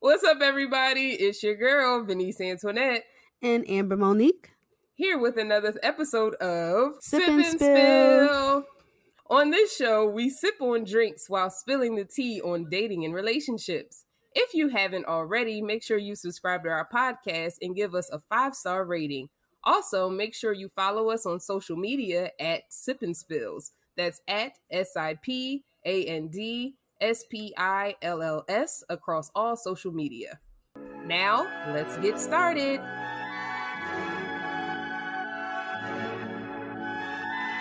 What's up, everybody? It's your girl, Venice Antoinette. And Amber Monique. Here with another episode of Sip and Spill. On this show, we sip on drinks while spilling the tea on dating and relationships. If you haven't already, make sure you subscribe to our podcast and give us a 5-star rating. Also, make sure you follow us on social media at sipandspills. That's at SIPANDSPILLS across all social media. Now, let's get started.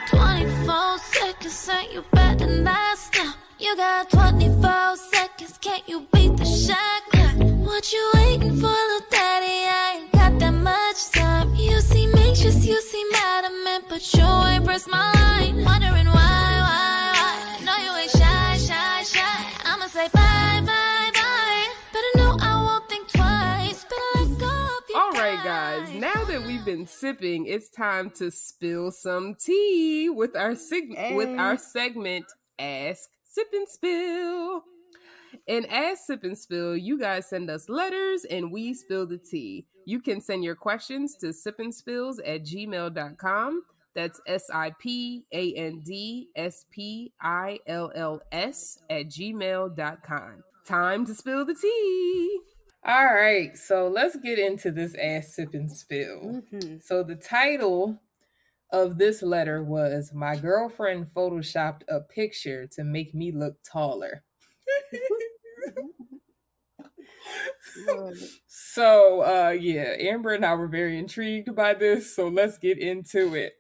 24 seconds, ain't you better not stop? You got 24 seconds, can't you beat the shot clock? What you waiting for, little daddy? I ain't got that much time. You seem anxious, you seem adamant, but you ain't pressed my line. Wondering why? Know you ain't shy. I'ma say bye. Better know I won't think twice. Better let go of your All right, guys, now that we've been sipping, it's time to spill some tea with our segment, Ask, Sip and Spill. In Ask, Sip and Spill, you guys send us letters and we spill the tea. You can send your questions to sipandspills@gmail.com. That's SIPANDSPILLS@gmail.com. Time to spill the tea. All right, so let's get into this Ask, Sip, and Spill. So the title of this letter was, "My girlfriend photoshopped a picture to make me look taller." So, Amber and I were very intrigued by this, so let's get into it.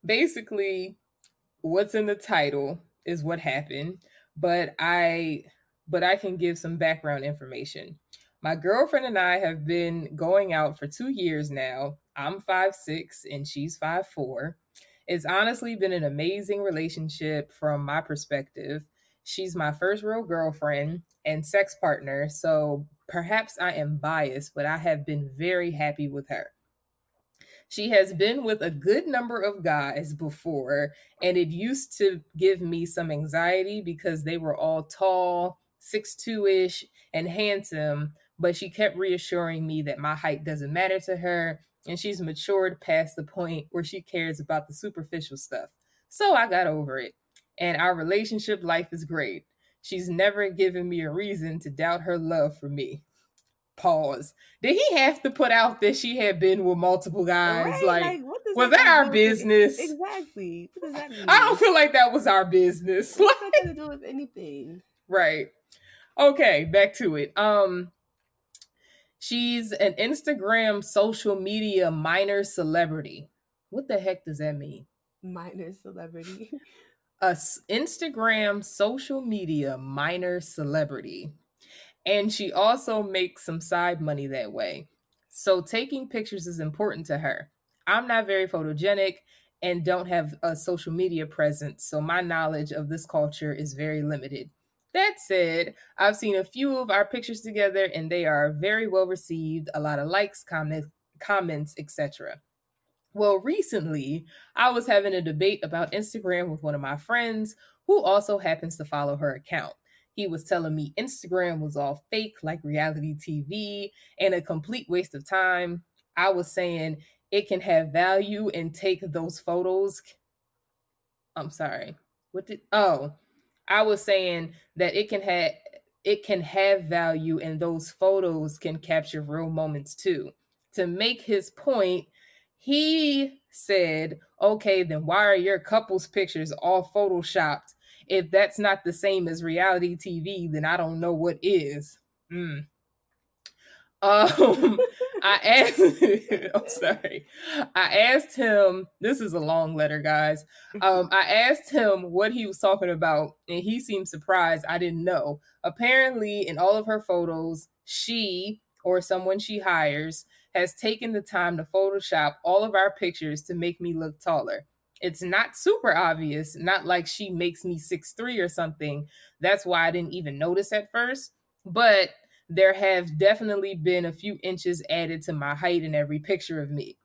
Basically, what's in the title is what happened, but I can give some background information. My girlfriend and I have been going out for 2 years now. I'm 5'6" and she's 5'4". It's honestly been an amazing relationship from my perspective. She's my first real girlfriend and sex partner, so perhaps I am biased, but I have been very happy with her. She has been with a good number of guys before, and it used to give me some anxiety because they were all tall, 6'2"-ish, and handsome, but she kept reassuring me that my height doesn't matter to her, and she's matured past the point where she cares about the superficial stuff. So I got over it, and our relationship life is great. She's never given me a reason to doubt her love for me. Pause. Did he have to put out that she had been with multiple guys? Right? Was that our business? Exactly. What does that mean? I don't feel like that was our business. What's that got to do with anything? Right. Okay, back to it. She's an Instagram social media minor celebrity. What the heck does that mean? Minor celebrity. Instagram social media minor celebrity. And she also makes some side money that way. So taking pictures is important to her. I'm not very photogenic and don't have a social media presence, so my knowledge of this culture is very limited. That said, I've seen a few of our pictures together and they are very well received, a lot of likes, comments, etc. Well, recently, I was having a debate about Instagram with one of my friends who also happens to follow her account. He was telling me Instagram was all fake, like reality TV, and a complete waste of time. I was saying it can have value and take those photos. I'm sorry. I was saying that it can have value and those photos can capture real moments too. To make his point, he said, "Okay, then why are your couple's pictures all photoshopped? If that's not the same as reality TV, then I don't know what is." I asked him, this is a long letter, guys. I asked him what he was talking about, and he seemed surprised. I didn't know. Apparently, in all of her photos, she or someone she hires has taken the time to Photoshop all of our pictures to make me look taller. It's not super obvious, not like she makes me 6'3" or something. That's why I didn't even notice at first. But there have definitely been a few inches added to my height in every picture of me.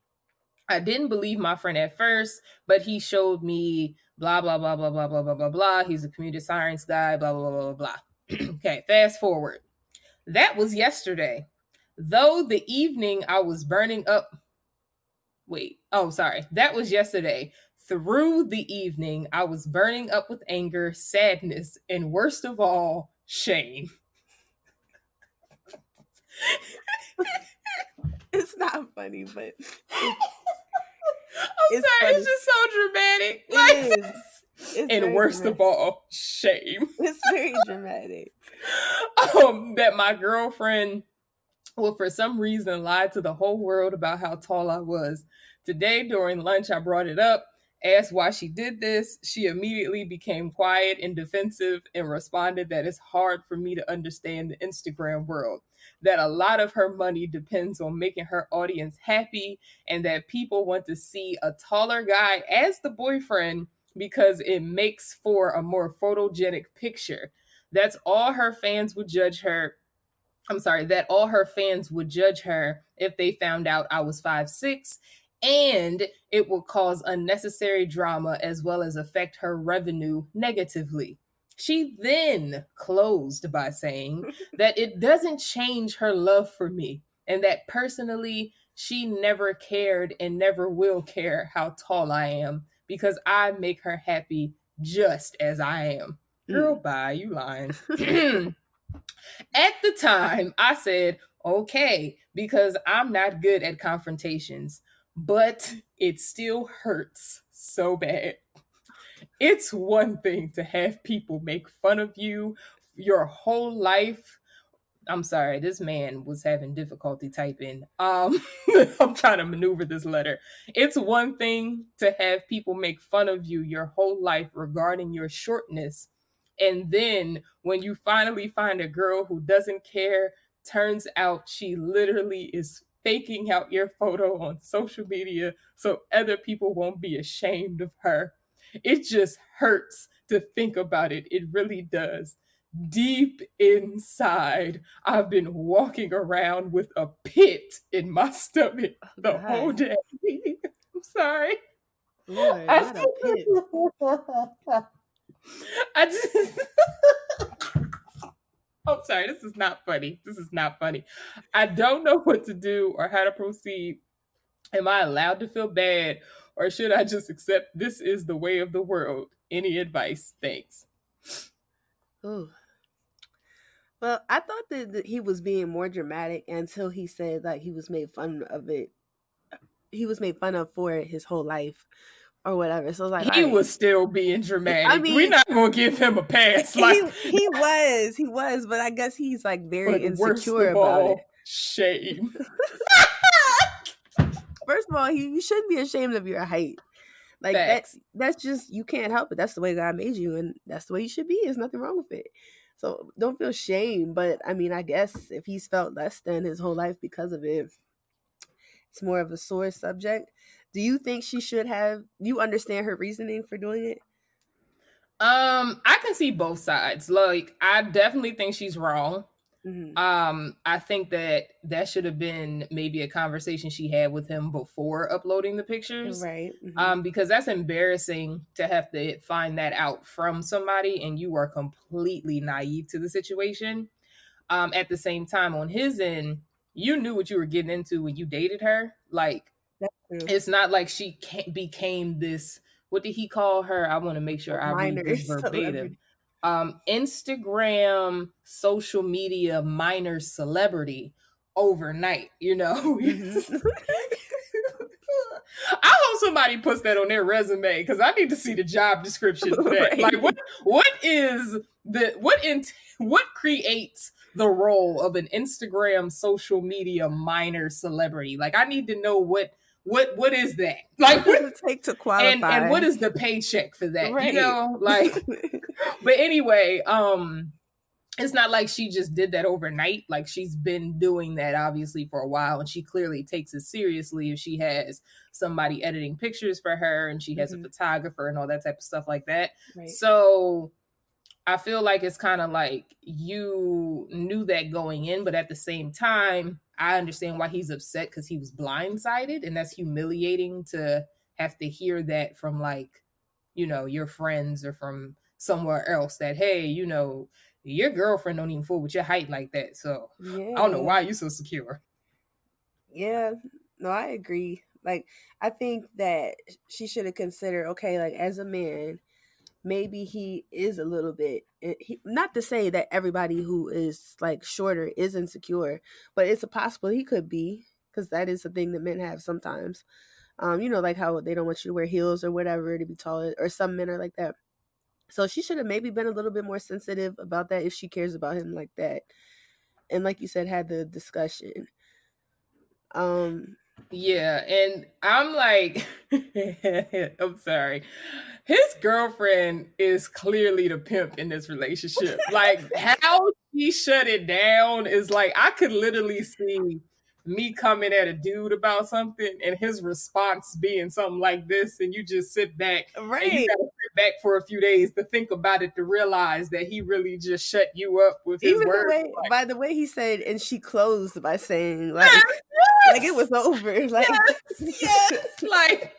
I didn't believe my friend at first, but he showed me blah, blah, blah, blah, blah, blah, blah, blah, blah. He's a computer science guy, blah, blah, blah, blah, blah. Okay, fast forward. That was yesterday. Though the evening I was burning up. Wait, oh, sorry. That was yesterday. Through the evening, I was burning up with anger, sadness, and worst of all, shame. It's not funny, but I'm it's sorry, funny. it's just so dramatic. It is. It's And very worst dramatic. of all, shame. It's very dramatic. That my girlfriend will for some reason lied to the whole world about how tall I was. Today during lunch, I brought it up, asked why she did this. She immediately became quiet and defensive and responded that it's hard for me to understand the Instagram world, that a lot of her money depends on making her audience happy, and that people want to see a taller guy as the boyfriend because it makes for a more photogenic picture. That's all her fans would judge her. I'm sorry, that all her fans would judge her if they found out I was 5'6", and it would cause unnecessary drama as well as affect her revenue negatively. She then closed by saying that it doesn't change her love for me, and that personally, she never cared and never will care how tall I am because I make her happy just as I am. Girl, bye, you lying. At the time, I said, okay, because I'm not good at confrontations, but it still hurts so bad. It's one thing to have people make fun of you your whole life. I'm sorry, this man was having difficulty typing. I'm trying to maneuver this letter. It's one thing to have people make fun of you your whole life regarding your shortness. And then when you finally find a girl who doesn't care, turns out she literally is faking out your photo on social media so other people won't be ashamed of her. It just hurts to think about it. It really does. Deep inside, I've been walking around with a pit in my stomach the whole day. I'm sorry. Lord, not a pit. I just I'm sorry, this is not funny. This is not funny. I don't know what to do or how to proceed. Am I allowed to feel bad or should I just accept this is the way of the world? Any advice? Thanks. Ooh. Well, I thought that he was being more dramatic until he said like he was made fun of it. He was made fun of for it his whole life or whatever. So like He was still being dramatic. I mean, we're not gonna give him a pass. Like he was, but I guess he's like very insecure about all, it. Shame. First of all, you shouldn't be ashamed of your height. Like that's just, you can't help it. That's the way God made you, and that's the way you should be. There's nothing wrong with it. So don't feel shame. But I mean, I guess if he's felt less than his whole life because of it, it's more of a sore subject. Do you think she should have? You understand her reasoning for doing it? I can see both sides. Like, I definitely think she's wrong. Mm-hmm. I think that should have been maybe a conversation she had with him before uploading the pictures. Right. Mm-hmm. Because that's embarrassing to have to find that out from somebody and you are completely naive to the situation. At the same time, on his end, you knew what you were getting into when you dated her. Like, it's not like she became this, what did he call her? I want to make sure I read this verbatim. Instagram, social media, minor celebrity overnight, you know? Mm-hmm. I hope somebody puts that on their resume because I need to see the job description for that. Right. Like, what creates the role of an Instagram social media minor celebrity? Like, I need to know what is that? Like, what does it take to qualify? And what is the paycheck for that? Right. You know, like. But anyway, it's not like she just did that overnight. Like, she's been doing that obviously for a while, and she clearly takes it seriously if she has somebody editing pictures for her and she has a photographer and all that type of stuff like that. Right. So I feel like it's kind of like you knew that going in, but at the same time, I understand why he's upset because he was blindsided, and that's humiliating to have to hear that from, like, you know, your friends or from somewhere else that, hey, you know, your girlfriend don't even fool with your height like that. So I don't know why you so secure. Yeah, no, I agree. Like, I think that she should have considered, okay, like as a man, maybe he is a little bit, not to say that everybody who is like shorter is insecure, but it's a possible he could be, because that is a thing that men have sometimes. Like how they don't want you to wear heels or whatever to be taller, or some men are like that. So she should have maybe been a little bit more sensitive about that if she cares about him like that. And like you said, had the discussion. Yeah, and I'm like, I'm sorry. His girlfriend is clearly the pimp in this relationship. Like, how she shut it down is like, I could literally see me coming at a dude about something and his response being something like this, and you just sit back, right? And you gotta sit back for a few days to think about it, to realize that he really just shut you up with his words. By the way he said, and she closed by saying, like, like it was over. Like, yes. Like,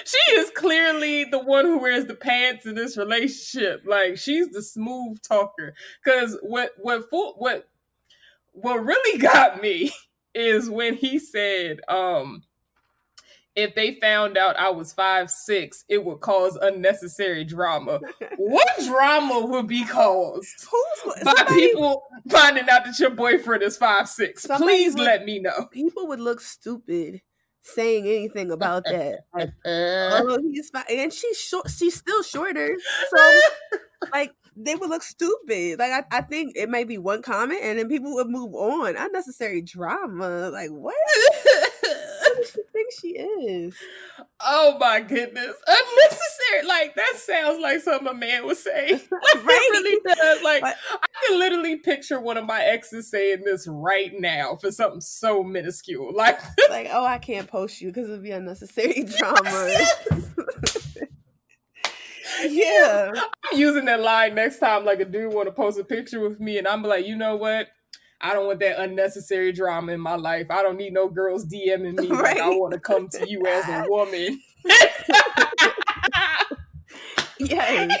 she is clearly the one who wears the pants in this relationship. Like, she's the smooth talker. Because what really got me is when he said, if they found out I was 5'6", it would cause unnecessary drama. What drama would be caused by people finding out that your boyfriend is 5'6"? Please let me know. People would look stupid saying anything about that. Like, oh, he's fine, and she's short. She's still shorter, so like they would look stupid. Like I think it may be one comment, and then people would move on. Unnecessary drama. Like what? What does she think she is? Oh my goodness. Unnecessary. Like, that sounds like something a man would say. Like, right? It really does. Like, I can literally picture one of my exes saying this right now for something so minuscule. Like, oh, I can't post you because it'd be unnecessary drama. Yeah. I'm using that line next time, like a dude want to post a picture with me, and I'm like, you know what? I don't want that unnecessary drama in my life. I don't need no girls DMing me like I want to come to you as a woman. Yes.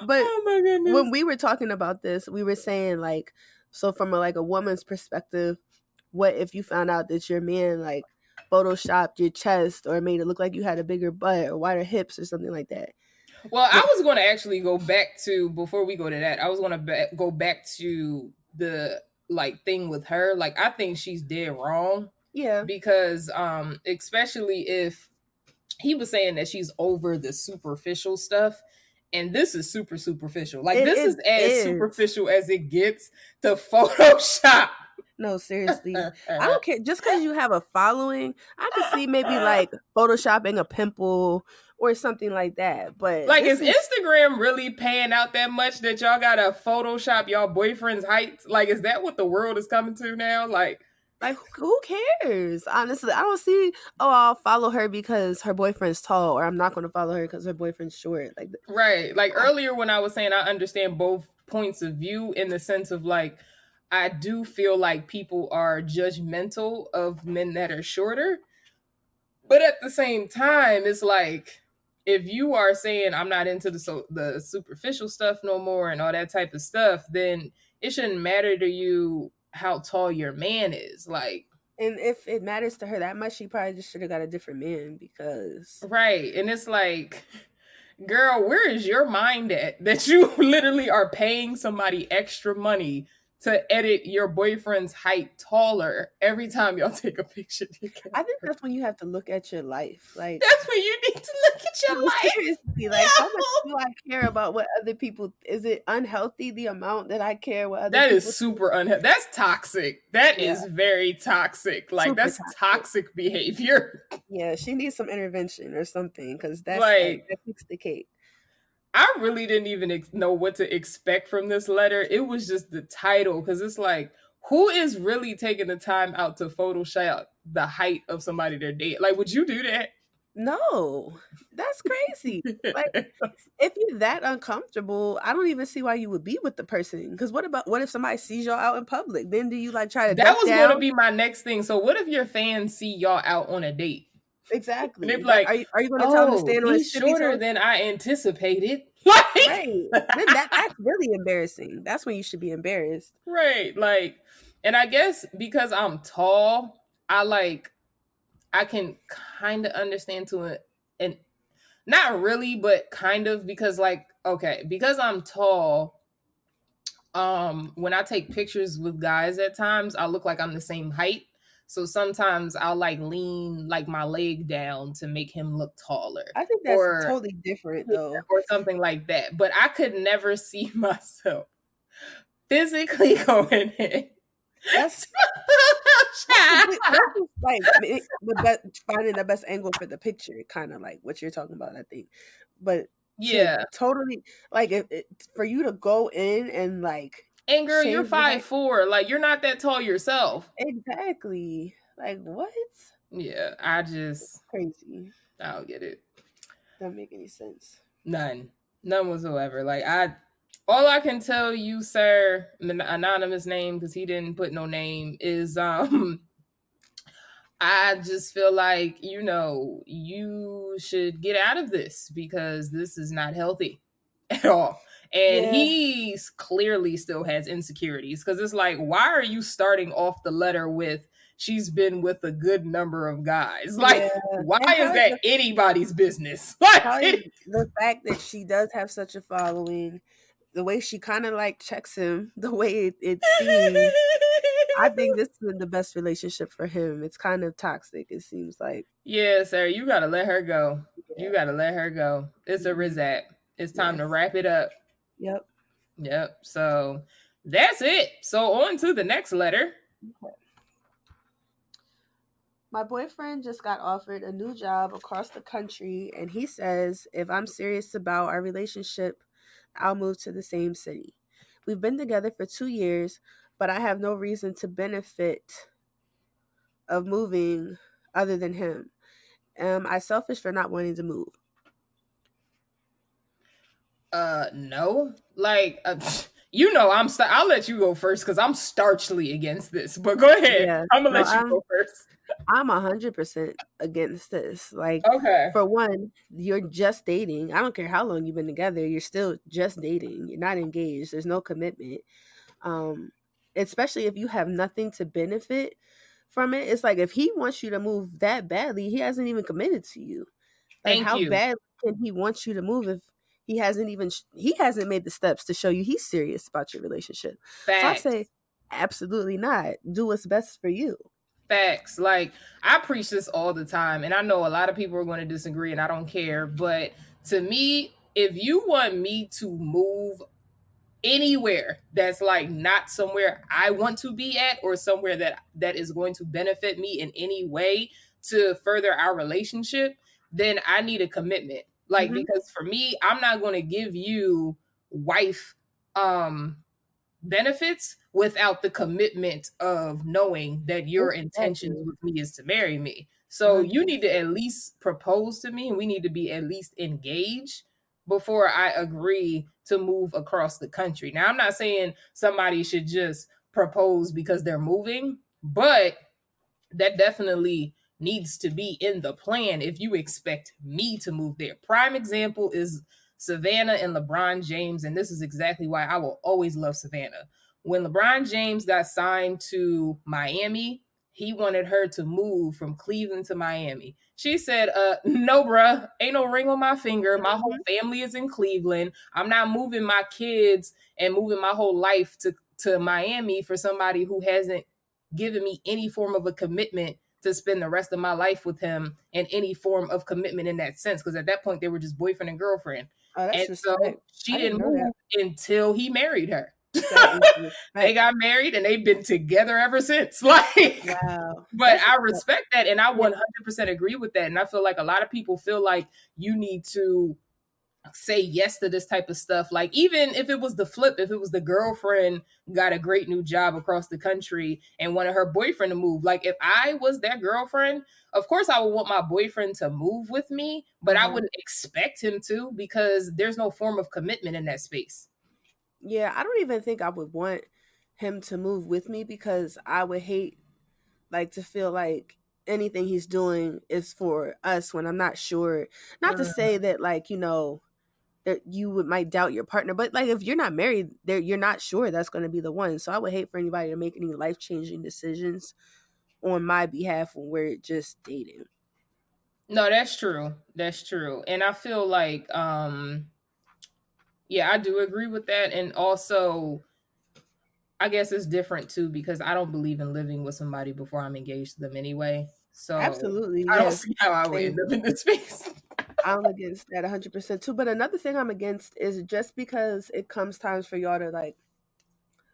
But when we were talking about this, we were saying, like, so from a woman's perspective, what if you found out that your man like photoshopped your chest or made it look like you had a bigger butt or wider hips or something like that? Well, I was going to actually go back to, before we go to that, I was going to go back to the thing with her. Like, I think she's dead wrong. Yeah. Because especially if he was saying that she's over the superficial stuff, and this is super superficial. Like, this is as superficial as it gets to Photoshop. No, seriously. I don't care. Just because you have a following, I could see maybe like photoshopping a pimple or something like that. But like, is Instagram really paying out that much that y'all gotta Photoshop y'all boyfriend's height? Like, is that what the world is coming to now? Like who cares? Honestly, I don't see, I'll follow her because her boyfriend's tall, or I'm not going to follow her because her boyfriend's short. Like, right. Like, earlier when I was saying I understand both points of view, in the sense of, like, I do feel like people are judgmental of men that are shorter. But at the same time, it's like, if you are saying I'm not into the superficial stuff no more and all that type of stuff, then it shouldn't matter to you how tall your man is. Like, and if it matters to her that much, she probably just should have got a different man, because right. And it's like, girl, where is your mind at that you literally are paying somebody extra money to edit your boyfriend's height taller every time y'all take a picture together? I think that's when you have to look at your life. Like, that's when you need to look at your life. Seriously, like, how much do I care about what other people? Is it unhealthy, the amount that I care what other that people? That is super unhealthy. That's toxic. That is very toxic. Like, super that's toxic behavior. Yeah, she needs some intervention or something, because that's like that fixed the cake. I really didn't even know what to expect from this letter. It was just the title, because it's like, who is really taking the time out to Photoshop the height of somebody they're dating? Like, would you do that? No, that's crazy. Like, if you're that uncomfortable, I don't even see why you would be with the person. Because what if somebody sees y'all out in public? Then do you like try to? That was going to be my next thing. So what if your fans see y'all out on a date? Exactly. And they're like, are you going to tell them to stand on he's shorter than I anticipated? Like, right. Then that's really embarrassing. That's when you should be embarrassed. right. Like, and I guess because I'm tall, I can kind of understand to it, and not really, but kind of, because like, okay, because I'm tall, when I take pictures with guys at times, I look like I'm the same height. So sometimes I'll like lean like my leg down to make him look taller. I think that's Or totally different though. or something like that. But I could never see myself physically going in. That's like finding the best angle for the picture, kind of like what you're talking about, I think. But yeah, totally, like for you to go in and like, and girl, you're 5'4", like you're not that tall yourself. Exactly. Like what? Yeah, it's crazy. I don't get it. Doesn't make any sense. None whatsoever. Like all I can tell you, sir, anonymous name, because he didn't put no name, is I just feel like, you should get out of this, because this is not healthy at all. And he clearly still has insecurities, because it's like, why are you starting off the letter with, she's been with a good number of guys? Like, why is that anybody's business? Like, the fact that she does have such a following, the way she kind of like checks him, the way it seems, I think this is the best relationship for him. It's kind of toxic, it seems like. Yeah, sir, you gotta let her go. You gotta let her go. It's a Rizat. It's time to wrap it up. Yep. So that's it. So on to the next letter. Okay. My boyfriend just got offered a new job across the country, and he says if I'm serious about our relationship, I'll move to the same city. We've been together for 2 years, but I have no reason to benefit of moving other than him. Am I selfish for not wanting to move? No. Like, I'll let you go first, because I'm starchly against this. But go ahead. Yeah. I'm gonna let you go first. I'm 100% against this. Like, okay. For one, you're just dating. I don't care how long you've been together. You're still just dating. You're not engaged. There's no commitment. Especially if you have nothing to benefit from it. It's like, if he wants you to move that badly, he hasn't even committed to you. Like, how bad can he want you to move if he hasn't made the steps to show you he's serious about your relationship? Facts. So I say, absolutely not. Do what's best for you. Facts. Like, I preach this all the time, and I know a lot of people are going to disagree, and I don't care. But to me, if you want me to move anywhere that's like not somewhere I want to be at, or somewhere that is going to benefit me in any way to further our relationship, then I need a commitment. Like, because for me, I'm not going to give you wife benefits without the commitment of knowing that your intentions with me is to marry me. So you need to at least propose to me, and we need to be at least engaged before I agree to move across the country. Now, I'm not saying somebody should just propose because they're moving, but that definitely needs to be in the plan if you expect me to move there. Prime example is Savannah and LeBron James, and this is exactly why I will always love Savannah. When LeBron James got signed to Miami, he wanted her to move from Cleveland to Miami. She said, no, bruh, ain't no ring on my finger. My whole family is in Cleveland. I'm not moving my kids and moving my whole life to Miami for somebody who hasn't given me any form of a commitment to spend the rest of my life with him, and any form of commitment in that sense. Because at that point, they were just boyfriend and girlfriend. And so she didn't move until he married her. They got married, and they've been together ever since. Like, wow. But I respect that, and I 100% agree with that. And I feel like a lot of people feel like you need to say yes to this type of stuff. Like, even if it was the flip, if it was the girlfriend got a great new job across the country and wanted her boyfriend to move, like, if I was that girlfriend, of course I would want my boyfriend to move with me, but I wouldn't expect him to, because there's no form of commitment in that space. Yeah, I don't even think I would want him to move with me, because I would hate, like, to feel like anything he's doing is for us when I'm not sure. Not to say that, like, that you might doubt your partner. But like if you're not married, there you're not sure that's going to be the one. So I would hate for anybody to make any life changing decisions on my behalf when we're just dating. No, that's true. That's true. And I feel like yeah, I do agree with that. And also I guess it's different too because I don't believe in living with somebody before I'm engaged to them anyway. So Absolutely, I don't yes. see how I would end up in this space. I'm against that 100% too. But another thing I'm against is just because it comes times for y'all to like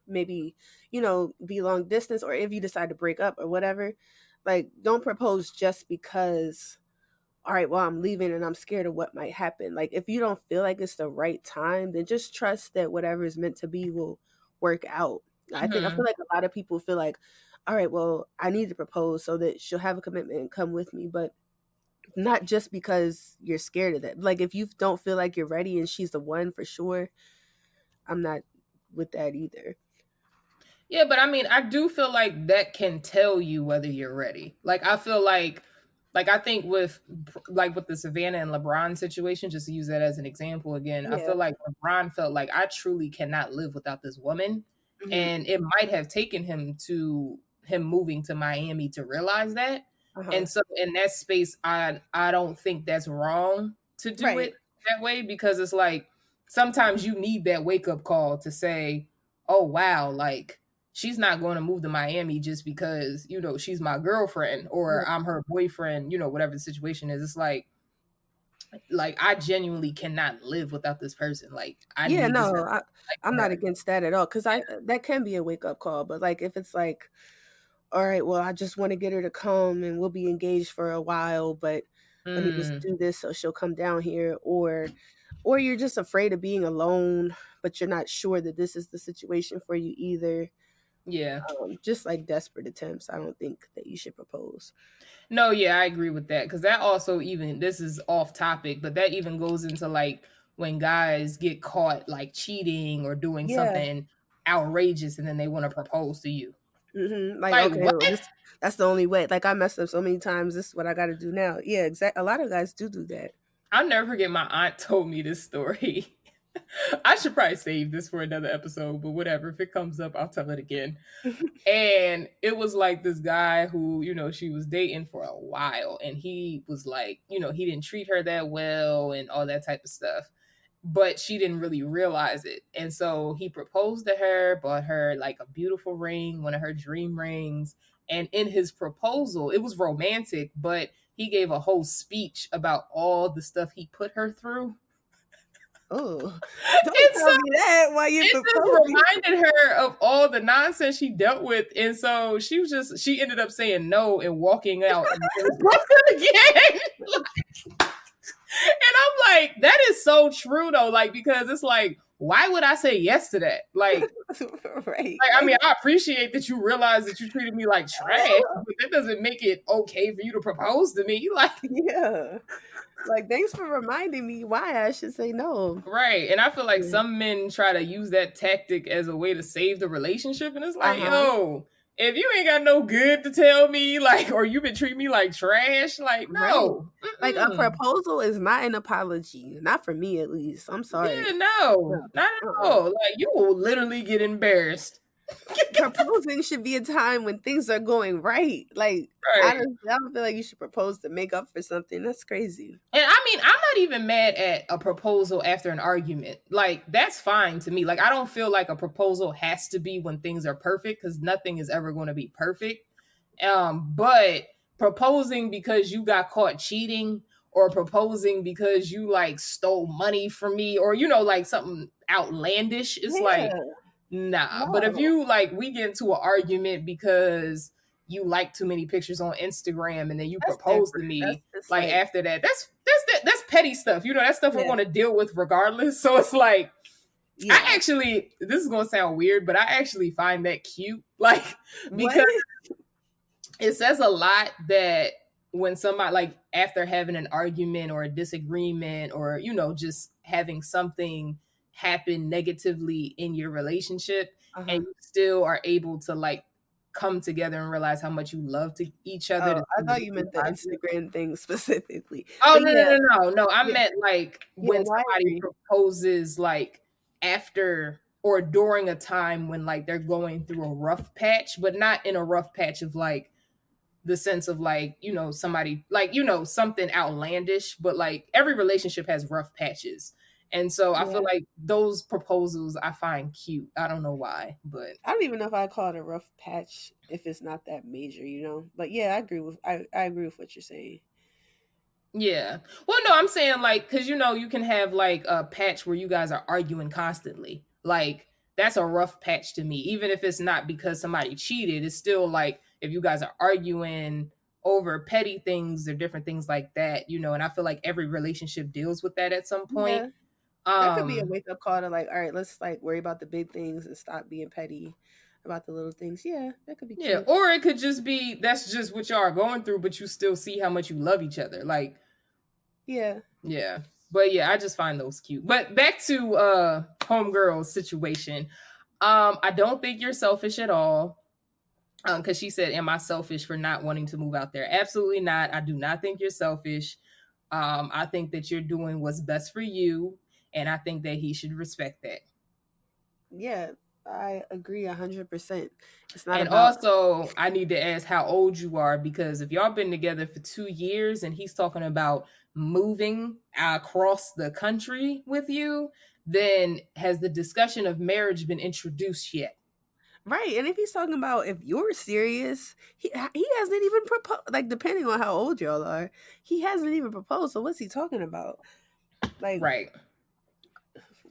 maybe, be long distance, or if you decide to break up or whatever, like don't propose just because, all right, well, I'm leaving and I'm scared of what might happen. Like if you don't feel like it's the right time, then just trust that whatever is meant to be will work out. I feel like a lot of people feel like, all right, well, I need to propose so that she'll have a commitment and come with me, but not just because you're scared of that. Like if you don't feel like you're ready and she's the one for sure, I'm not with that either. Yeah, but I mean, I do feel like that can tell you whether you're ready. Like I feel like I think with the Savannah and LeBron situation, just to use that as an example again, I feel like LeBron felt like I truly cannot live without this woman. Mm-hmm. And it might have taken him moving to Miami to realize that. Uh-huh. And so in that space, I don't think that's wrong to do it that way, because it's like sometimes you need that wake up call to say, oh wow, like she's not going to move to Miami just because, she's my girlfriend or I'm her boyfriend, whatever the situation is. It's like I genuinely cannot live without this person. Like I need this person. I'm not against that at all. Cause that can be a wake up call. But like, if it's like, all right, well, I just want to get her to come and we'll be engaged for a while, but let me just do this so she'll come down here, or you're just afraid of being alone, but you're not sure that this is the situation for you either. Yeah. Just like desperate attempts, I don't think that you should propose. No, yeah, I agree with that. Because that also this is off topic, but that even goes into like when guys get caught like cheating or doing something outrageous and then they want to propose to you. Mm-hmm. Like okay, well, that's the only way. Like I messed up so many times. This is what I got to do now. Yeah, exactly. A lot of guys do that. I'll never forget my aunt told me this story. I should probably save this for another episode, but whatever. If it comes up, I'll tell it again. And it was like this guy who, she was dating for a while, and he was like, he didn't treat her that well and all that type of stuff. But she didn't really realize it. And so he proposed to her, bought her like a beautiful ring, one of her dream rings. And in his proposal, it was romantic, but he gave a whole speech about all the stuff he put her through. Oh, don't tell me that while you're proposing. It reminded her of all the nonsense she dealt with. And so she ended up saying no and walking out and again. And I'm like, that is so true though. Like, because it's like, why would I say yes to that? Like, right. Like, I mean, I appreciate that you realize that you treated me like trash, but that doesn't make it okay for you to propose to me. Like, yeah. Like, thanks for reminding me why I should say no. Right. And I feel like some men try to use that tactic as a way to save the relationship. And it's like, yo, if you ain't got no good to tell me, like, or you've been treating me like trash, like, no. Right. Like, a proposal is not an apology. Not for me, at least. I'm sorry. Yeah, no. Not at all. Like, you will literally get embarrassed. Proposing should be a time when things are going right. Like, I don't feel like you should propose to make up for something. That's crazy. And I mean, I'm not even mad at a proposal after an argument. Like, that's fine to me. Like, I don't feel like a proposal has to be when things are perfect, because nothing is ever going to be perfect. But proposing because you got caught cheating, or proposing because you like stole money from me, or like something outlandish, it's like, nah. No. But if you like, we get into an argument because you like too many pictures on Instagram and then you propose to me, like after that, that's petty stuff. That stuff we're going to deal with regardless. So it's like, I actually, this is going to sound weird, but I actually find that cute. Like, because it says a lot that when somebody, like, after having an argument or a disagreement, or, just having something happen negatively in your relationship, and you still are able to like come together and realize how much you love each other. Oh, To I see thought you meant the what Instagram thing specifically. Oh But no, yeah, no, no, no, no. I yeah, meant like yeah, when no, I somebody agree. proposes like after or during a time when like they're going through a rough patch, but not in a rough patch of like the sense of like, somebody like, something outlandish, but like every relationship has rough patches. And so I feel Yeah. like those proposals I find cute. I don't know why, but I don't even know if I call it a rough patch if it's not that major, But yeah, I agree with what you're saying. yeah. Well, no, I'm saying like, cause you can have like a patch where you guys are arguing constantly. Like that's a rough patch to me. Even if it's not because somebody cheated, it's still like if you guys are arguing over petty things or different things like that, and I feel like every relationship deals with that at some point. Yeah. That could be a wake up call to like, all right, let's like worry about the big things and stop being petty about the little things. Yeah, that could be Yeah, cute. or it could just be that's just what y'all are going through, but you still see how much you love each other. Like, Yeah. yeah. But yeah, I just find those cute. But back to homegirl's situation. I don't think you're selfish at all. Because she said, am I selfish for not wanting to move out there? Absolutely not. I do not think you're selfish. I think that you're doing what's best for you, and I think that he should respect that. Yeah, I agree 100%. It's not And about also, I need to ask how old you are, because if y'all been together for 2 years and he's talking about moving across the country with you, then has the discussion of marriage been introduced yet? right. And if he's talking about if you're serious, he hasn't even proposed. Like depending on how old y'all are, he hasn't even proposed. So what's he talking about? Like Right.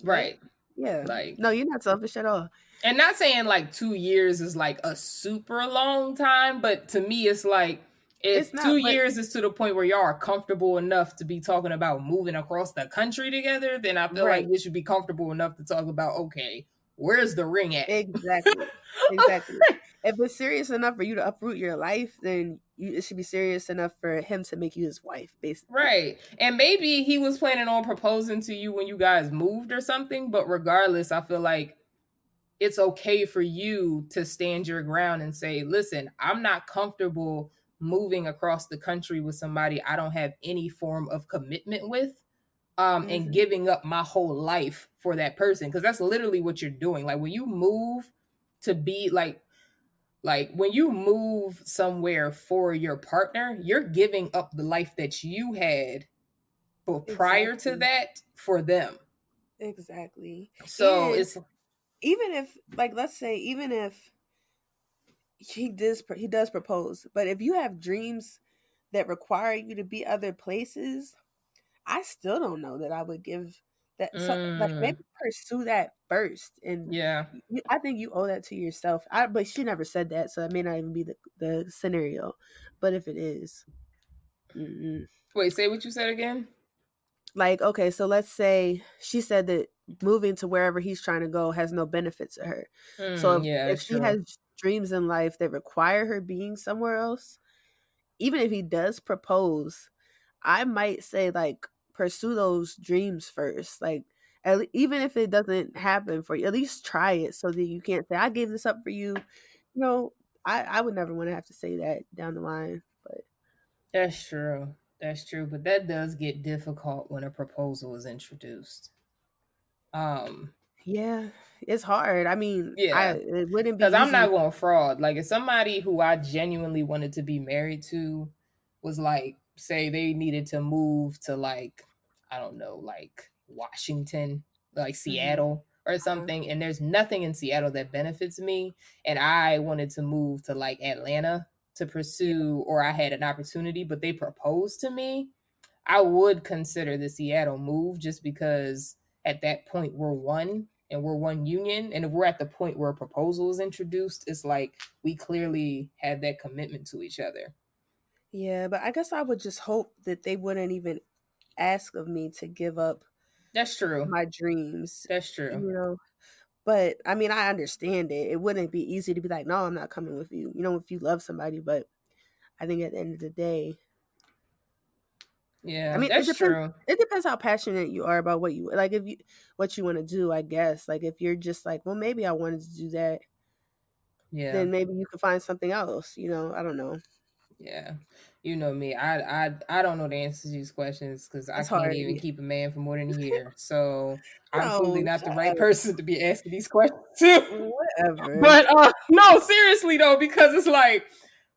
what? Right. Yeah. Like, No, you're not selfish at all. and not saying like 2 years is like a super long time, but to me, it's like It's if two not. But years is to the point where y'all are comfortable enough to be talking about moving across the country together, then I feel like right. you should be comfortable enough to talk about, okay, where's the ring at? Exactly. Exactly. If it's serious enough for you to uproot your life, then it should be serious enough for him to make you his wife, basically. Right. And maybe he was planning on proposing to you when you guys moved or something, but regardless, I feel like it's okay for you to stand your ground and say, listen, I'm not comfortable moving across the country with somebody I don't have any form of commitment with, and giving up my whole life for that person. Because that's literally what you're doing. Like when you move to be like when you move somewhere for your partner, you're giving up the life that you had but prior to that for them. Exactly. So And it's even if, like, let's say, even if he does propose, but if you have dreams that require you to be other places, I still don't know that I would give that. So, like, maybe pursue that first, and yeah. I think you owe that to yourself. But she never said that, so it may not even be the scenario. But if it is, wait, say what you said again. like, okay, so let's say she said that moving to wherever he's trying to go has no benefits to her. So Yeah, if she has dreams in life that require her being somewhere else, even if he does propose, I might say like pursue those dreams first. Like even if it doesn't happen for you, at least try it so that you can't say I gave this up for you. You know, I would never want to have to say that down the line. But that's true. That's true. But that does get difficult when a proposal is introduced. Yeah, it's hard. I mean, Yeah. it wouldn't be Because I'm not easy. going fraud. Like if somebody who I genuinely wanted to be married to was like, say they needed to move to like, I don't know, like Washington, like Seattle or something, and there's nothing in Seattle that benefits me, and I wanted to move to like Atlanta to pursue, or I had an opportunity, but they proposed to me, I would consider the Seattle move just because at that point we're one and we're one union. And if we're at the point where a proposal is introduced, it's like we clearly have that commitment to each other. Yeah, but I guess I would just hope that they wouldn't even ask of me to give up. That's true. My dreams. That's true. But I mean, I understand it. It wouldn't be easy to be like, no, I'm not coming with you. If you love somebody, but I think at the end of the day, yeah, I mean, that's true. It depends how passionate you are about what you like. What you want to do, I guess. Like if you're just like, well, maybe I wanted to do that. then maybe you could find something else. You know, I don't know. Yeah. You know me. I don't know the answers to these questions because I can't even keep a man for more than a year. So I'm clearly not the right person to be asking these questions to. Whatever. But no, seriously though, because it's like,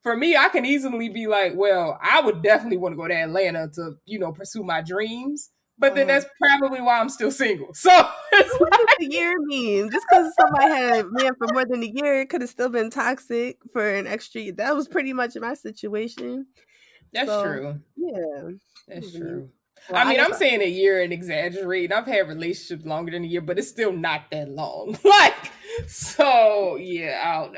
for me, I can easily be like, well, I would definitely want to go to Atlanta to, you know, pursue my dreams. But then that's probably why I'm still single. So what does the year mean? Just because somebody had a man for more than a year, it could have still been toxic for an extra year. That was pretty much my situation. That's true. Yeah. That's true. Well, I mean, I'm saying a year and exaggerating. I've had relationships longer than a year, but it's still not that long. Like, so yeah, I don't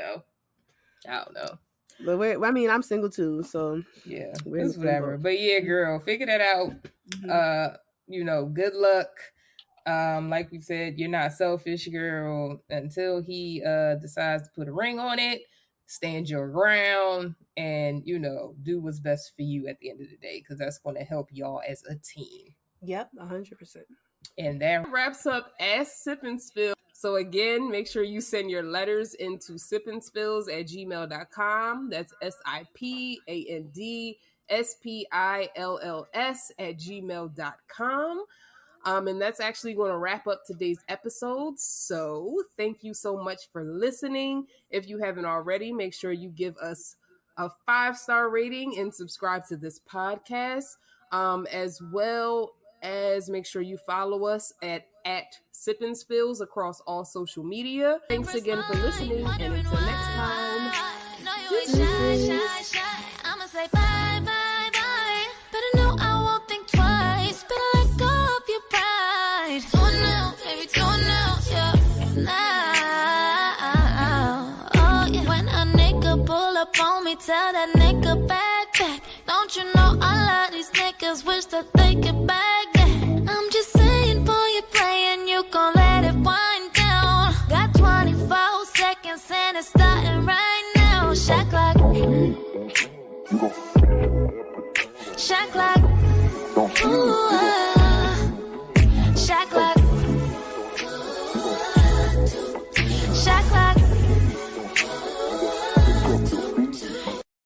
know. But I'm single too, so yeah, it's whatever. But yeah, girl, figure that out. Mm-hmm. You know, good luck. Like we said, you're not selfish, girl. Until he decides to put a ring on it, stand your ground, and you know, do what's best for you at the end of the day, because that's going to help y'all as a team. Yep, 100%. And that wraps up Ask Sip and Spill. So again, make sure you send your letters into sipandspills@gmail.com. That's sipandspills@gmail.com. And that's actually going to wrap up today's episode. So thank you so much for listening. If you haven't already, make sure you give us a 5-star rating and subscribe to this podcast, as well as make sure you follow us at Sip and Spills across all social media. Thanks again for listening, and until next time. I'ma say bye, bye, bye. Better know I won't think twice. Better let go of your pride. Do it now, baby, do it now, yeah. Now, oh yeah. When a nigga pull up on me, tell that nigga back. Don't you know all of these niggas wish that they could back that? I'm just saying, boy, you're playing, you gon' let it wind down. Got 24 seconds and it's starting right now. Shot clock. Shot clock. Ooh.